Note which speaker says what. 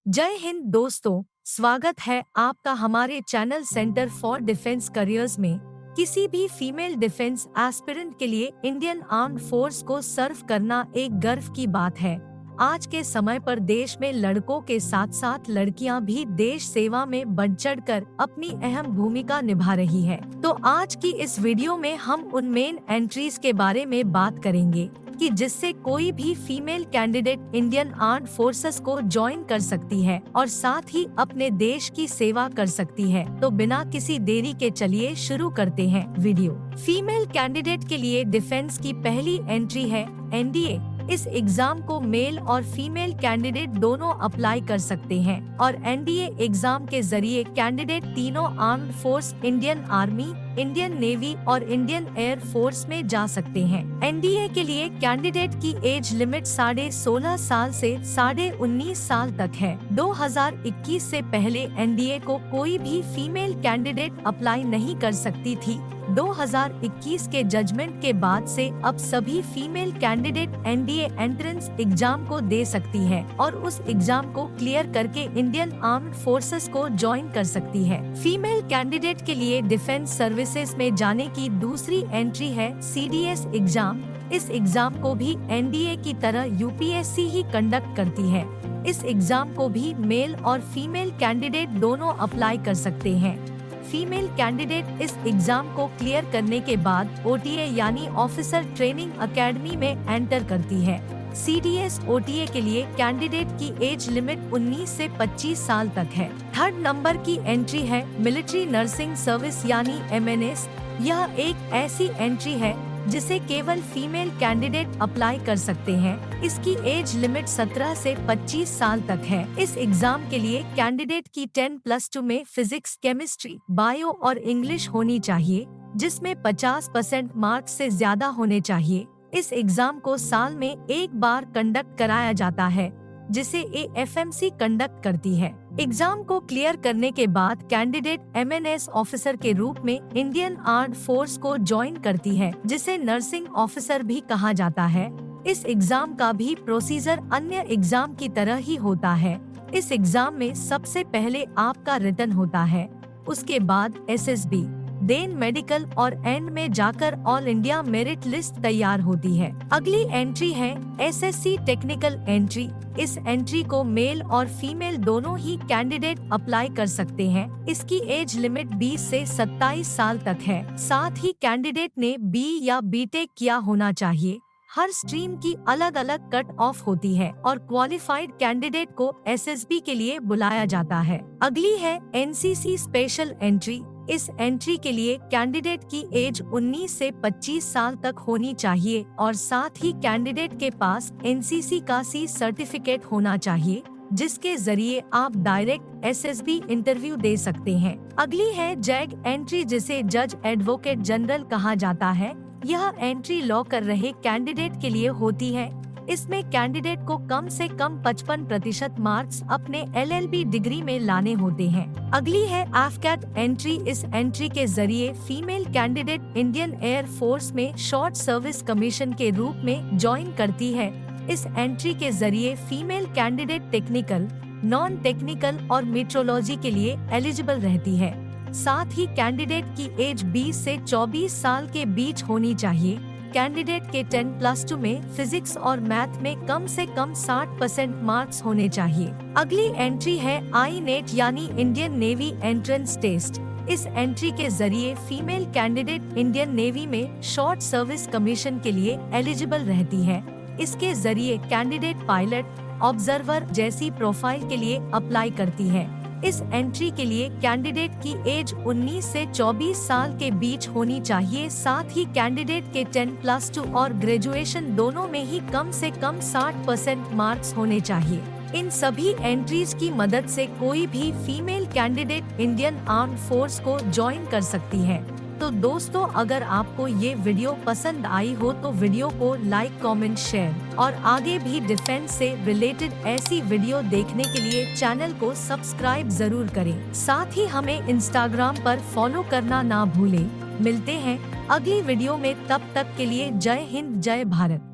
Speaker 1: जय हिंद दोस्तों, स्वागत है आपका हमारे channel centre for defence careers में। किसी भी फीमेल डिफेंस एस्पिरेंट के लिए इंडियन आर्म्ड फोर्स को सर्व करना एक गर्व की बात है। आज के समय पर देश में लड़कों के साथ साथ लड़कियां भी देश सेवा में बढ़ चढ़कर अपनी अहम भूमिका निभा रही है। तो आज की इस वीडियो में हम उन मेन एंट्रीज के बारे में बात करेंगे कि जिससे कोई भी female candidate Indian armed forces को ज्वाइन कर सकती है और साथ ही अपने देश की सेवा कर सकती है। तो बिना किसी देरी के चलिए शुरू करते हैं वीडियो। फीमेल कैंडिडेट के लिए डिफेंस की पहली एंट्री है एनडीए। इस एग्जाम को मेल और फीमेल कैंडिडेट दोनों अप्लाई कर सकते हैं और एनडीए एग्जाम के जरिए कैंडिडेट तीनों armed force, Indian army, Indian navy और इंडियन एयर फोर्स में जा सकते हैं। एनडीए के लिए कैंडिडेट की एज लिमिट 16.5 साल से 19.5 साल तक है। 2021 से पहले एनडीए को कोई भी फीमेल कैंडिडेट अप्लाई नहीं कर सकती थी। 2021 के जजमेंट के बाद से अब सभी female candidate NDA entrance exam को दे सकती है और उस एग्जाम को क्लियर करके इंडियन आर्म्ड फोर्सेस को ज्वाइन कर सकती है। फीमेल कैंडिडेट के लिए डिफेंस सर्विसेज में जाने की दूसरी एंट्री है सीडीएस एग्जाम। इस एग्जाम को भी एनडीए की तरह यूपीएससी ही कंडक्ट करती है। इस एग्जाम को भी मेल और फीमेल कैंडिडेट दोनों अप्लाई कर सकते हैं। फीमेल कैंडिडेट इस एग्जाम को क्लियर करने के बाद ओटीए यानी ऑफिसर ट्रेनिंग एकेडमी में एंटर करती है। सीडीएस ओटीए के लिए कैंडिडेट की एज लिमिट 19 से 25 साल तक है। थर्ड नंबर की एंट्री है मिलिट्री नर्सिंग सर्विस यानी एमएनएस। यह एक ऐसी एंट्री है जिसे केवल फीमेल कैंडिडेट अप्लाई कर सकते हैं। इसकी एज लिमिट 17 से 25 साल तक है। इस एग्जाम के लिए कैंडिडेट की 10+2 में फिजिक्स, केमिस्ट्री, बायो और इंग्लिश होनी चाहिए, जिसमें 50% मार्क्स से ज्यादा होने चाहिए। इस एग्जाम को साल में एक बार कंडक्ट कराया जाता है, जिसे एएफएमसी कंडक्ट करती है। एग्जाम को क्लियर करने के बाद कैंडिडेट एमएनएस ऑफिसर के रूप में इंडियन आर्म्ड फोर्स को ज्वाइन करती है, जिसे नर्सिंग ऑफिसर भी कहा जाता है। इस एग्जाम का भी प्रोसीजर अन्य एग्जाम की तरह ही होता है। इस एग्जाम में सबसे पहले आपका रिटन होता है, उसके बाद एसएसबी, देन मेडिकल और एंड में जाकर ऑल इंडिया मेरिट लिस्ट तैयार होती है। अगली एंट्री है एसएससी टेक्निकल एंट्री। इस एंट्री को मेल और फीमेल दोनों ही कैंडिडेट अप्लाई कर सकते हैं। इसकी एज लिमिट 20 से 27 साल तक है। साथ ही कैंडिडेट ने बी या बीटेक किया होना चाहिए। हर स्ट्रीम की अलग अलग कट ऑफ होती है और क्वालिफाइड कैंडिडेट को एसएसबी के लिए बुलाया जाता है। अगली है एनसीसी स्पेशल एंट्री। इस एंट्री के लिए कैंडिडेट की एज 19 से 25 साल तक होनी चाहिए और साथ ही कैंडिडेट के पास एनसीसी का सी सर्टिफिकेट होना चाहिए, जिसके जरिए आप डायरेक्ट एसएसबी इंटरव्यू दे सकते हैं। अगली है जैग एंट्री, जिसे जज एडवोकेट जनरल कहा जाता है। यह एंट्री लॉ कर रहे कैंडिडेट के लिए होती है। इसमें कैंडिडेट को कम से कम 55% मार्क्स अपने एलएलबी डिग्री में लाने होते हैं। अगली है एफकैट एंट्री। इस एंट्री के जरिए female candidate Indian air force में शॉर्ट सर्विस कमीशन के रूप में ज्वाइन करती है। इस एंट्री के जरिए female candidate technical, non technical और मेट्रोलॉजी के लिए एलिजिबल रहती है। साथ ही कैंडिडेट की एज 20 से 24 साल के बीच होनी चाहिए। कैंडिडेट के 10+2 में फिजिक्स और मैथ में कम से कम 60% मार्क्स होने चाहिए। अगली एंट्री है आई नेट यानी इंडियन नेवी एंट्रेंस टेस्ट। इस एंट्री के जरिए फीमेल कैंडिडेट इंडियन नेवी में शॉर्ट सर्विस कमीशन के लिए एलिजिबल रहती है। इसके जरिए कैंडिडेट पायलट, ऑब्जर्वर जैसी प्रोफाइल के लिए अप्लाई करती है। इस एंट्री के लिए कैंडिडेट की एज 19 से 24 साल के बीच होनी चाहिए। साथ ही कैंडिडेट के 10+2 और ग्रेजुएशन दोनों में ही कम से कम 60% मार्क्स होने चाहिए। इन सभी एंट्रीज की मदद से कोई भी female candidate Indian armed force को ज्वाइन कर सकती है। तो दोस्तों, अगर आपको ये वीडियो पसंद आई हो तो वीडियो को लाइक, कमेंट, शेयर और आगे भी डिफेंस से रिलेटेड ऐसी वीडियो देखने के लिए चैनल को सब्सक्राइब जरूर करें। साथ ही हमें इंस्टाग्राम पर फॉलो करना ना भूलें। मिलते हैं अगली वीडियो में, तब तक के लिए जय हिंद, जय भारत।